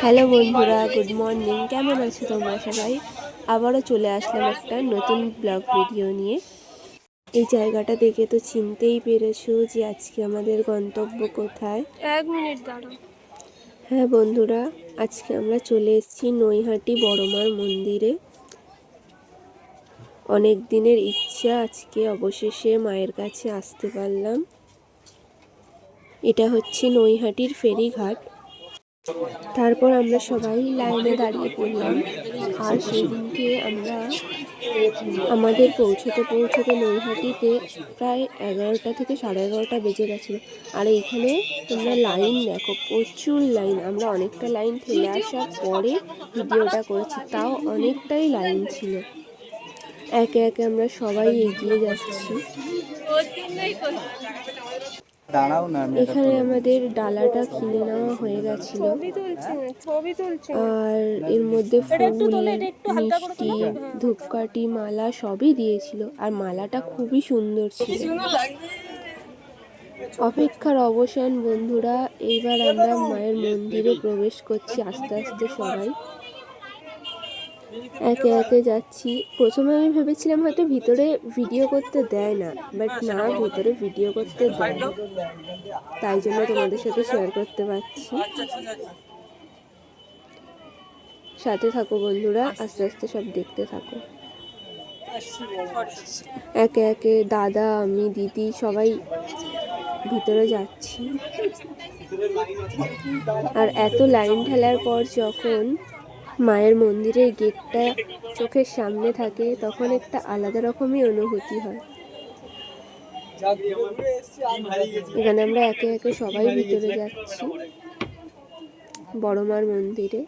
Hello বন্ধুরা, good morning. কেমন আছো তোমরা সবাই? আবারও চলে আসলাম একটা নতুন ব্লগ ভিডিও নিয়ে। এই জায়গাটা দেখে তো চিনতেই পেরেছো যে আজকে আমাদের গন্তব্য কোথায়। 1 মিনিট দাঁড়াও। হ্যাঁ বন্ধুরা, আজকে আমরা চলে এসেছি নৈহাটি বড়মার মন্দিরে। অনেক দিনের ইচ্ছা, আজকে অবশেষে মায়ের কাছে আসতে পারলাম। এটা হচ্ছে নৈহাটির ফেরিঘাট। তারপর আমরা সবাই লাইনে দাঁড়িয়ে পড়লাম। আর সেদিনকে আমাদের পৌঁছতে নৈহাটিতে প্রায় 11টা থেকে 11:30 বেজে গেছিলো। আর এইখানে তোমরা লাইন দেখো, প্রচুর লাইন। আমরা অনেকটা লাইন ঠেলে আসার পরে ভিডিওটা করেছি, তাও অনেকটাই লাইন ছিল। একে একে আমরা সবাই এগিয়ে যাচ্ছি। এখানে আমাদের ডালাটা কিনে নেওয়া হয়ে গেছিল। আর এর মধ্যে ফুল, মিষ্টি, ধূপকাঠি, মালা সবই দিয়েছিল। আর মালাটা খুবই সুন্দর ছিল। অপেক্ষার অবসান বন্ধুরা। এইবার আমরা মায়ের মন্দিরে প্রবেশ করছি আস্তে আস্তে সবাই। একে একে যাচ্ছি। প্রথমে আমি ভেবেছিলাম হয়তো ভিতরে ভিডিও করতে দেয় না, বাট না, ভিতরে ভিডিও করতে দেয়। তাই জন্য তোমাদের সাথে শেয়ার করতে পারছি। সাথে থাকো বন্ধুরা, আস্তে আস্তে সব দেখতে থাকো। একে একে দাদা, আমি, দিদি সবাই ভিতরে যাচ্ছি। আর এত লাইন ঠেলার পর যখন মায়ের মন্দিরের গেটটা চোখের সামনে থাকে, তখন একটা আলাদা রকমই অনুভূতি হয়। এখানে আমরা একে একে সবাই ভিতরে যাচ্ছি বড়মার মন্দিরে।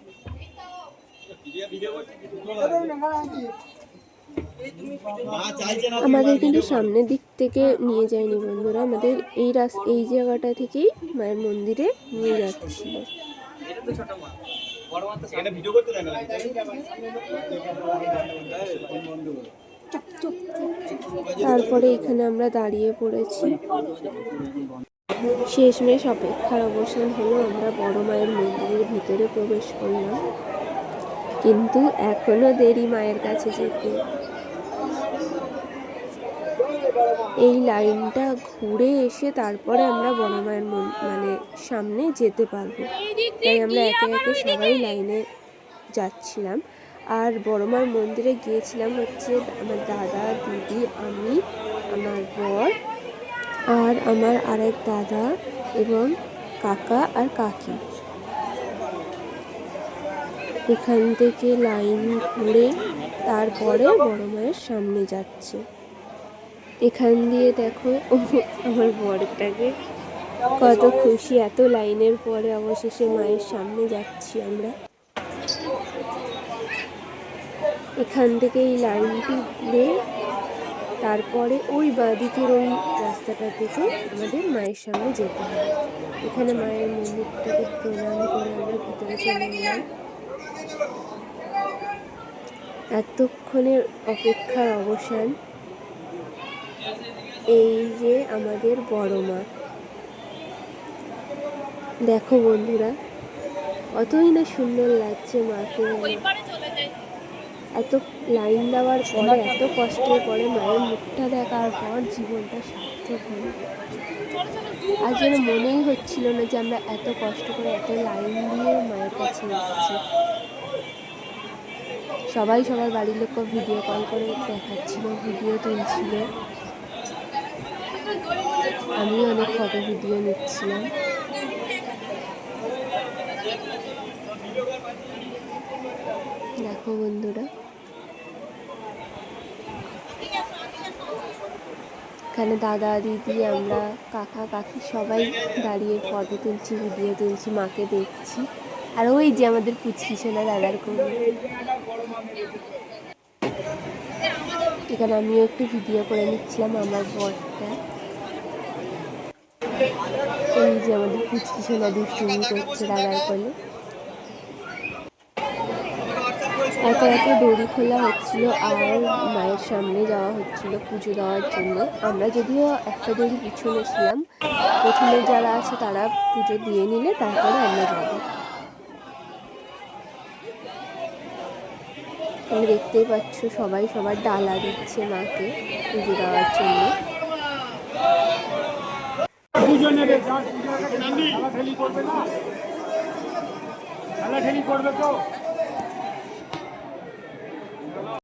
আমাদের কিন্তু সামনের দিক থেকে নিয়ে যায়নি বন্ধুরা, আমাদের এই জায়গাটা থেকেই মায়ের মন্দিরে নিয়ে যাচ্ছিল। তারপরে এখানে আমরা দাঁড়িয়ে পড়েছি। শেষমেশ অপেক্ষার অবসান হলো, আমরা বড় মায়ের মন্দিরের ভিতরে প্রবেশ করলাম। কিন্তু এখনো দেরি মায়ের কাছে যেতে। এই লাইনটা ঘুরে এসে তারপরে আমরা বড় মায়ের সামনে যেতে পারবো। তাই আমরা একে একে সবাই লাইনে যাচ্ছিলাম। আর বড় মার মন্দিরে গিয়েছিলাম হচ্ছে আমার দাদা, দিদি, আমি, আমার বর আর আমার আরেক দাদা এবং কাকা আর কাকি। এখান থেকে লাইন ঘুরে তারপরে বড় মায়ের সামনে যাচ্ছে। এখান দিয়ে দেখো আমার বরটাকে কত খুশি, এত লাইনের পরে অবশেষে মায়ের সামনে যাচ্ছি আমরা। এখান থেকে এই লাইনটি ঘুরে তারপরে ওই বাঁদিকের ওই রাস্তাটা থেকে আমাদের মায়ের সামনে যেতে হবে। এখানে মায়ের মন্দিরটাকে প্রণাম করে আমরা ভিতরে চলে গেলাম। এতক্ষণের অপেক্ষার অবসান। এই যে আমাদের বড় মা। দেখো বন্ধুরা, কতই না সুন্দর লাগছে মাকে। এত লাইন দেওয়ার পরে, এত কষ্টের পরে মায়ের মুখটা দেখার পর জীবনটা সার্থক হল। আর যেন মনেই হচ্ছিল না যে আমরা এত কষ্ট করে এত লাইন দিয়ে মায়ের কাছে এসেছি। সবাই সবার বাড়ির লোককে ভিডিও কল করে দেখাচ্ছিল, ভিডিও তুলছিল। আমি অনেক ফটো ভিডিও নিচ্ছিলাম। দেখো বন্ধুরা, এখানে দাদা, দিদি, আমরা, কাকা, কাকি সবাই দাঁড়িয়ে ফটো তুলছি, ভিডিও তুলছি, মাকে দেখছি। আর ওই যে আমাদের পুচকি সোনা দাদার কোলে। এখানে আমিও একটু ভিডিও করে নিচ্ছিলাম আমার বরটা। এই যে আমাদের পুচকি সোনা দুষ্টুমি করছে দাদার কোলে। একে একে দড়ি খোলা হচ্ছিল আর মায়ের সামনে যাওয়া হচ্ছিল পুজো দেওয়ার জন্য। আমরা যদিও একটা দড়ি পিছনে ছিলাম, প্রথমে যারা আছে তারা পুজো দিয়ে নিলে তারপরে আমরা যাব। তুমি দেখতেই পাচ্ছ সবাই সবার ডালা দিচ্ছে মাকে পুজো দেওয়ার জন্য। ঠেলাঠেলি করবে তো।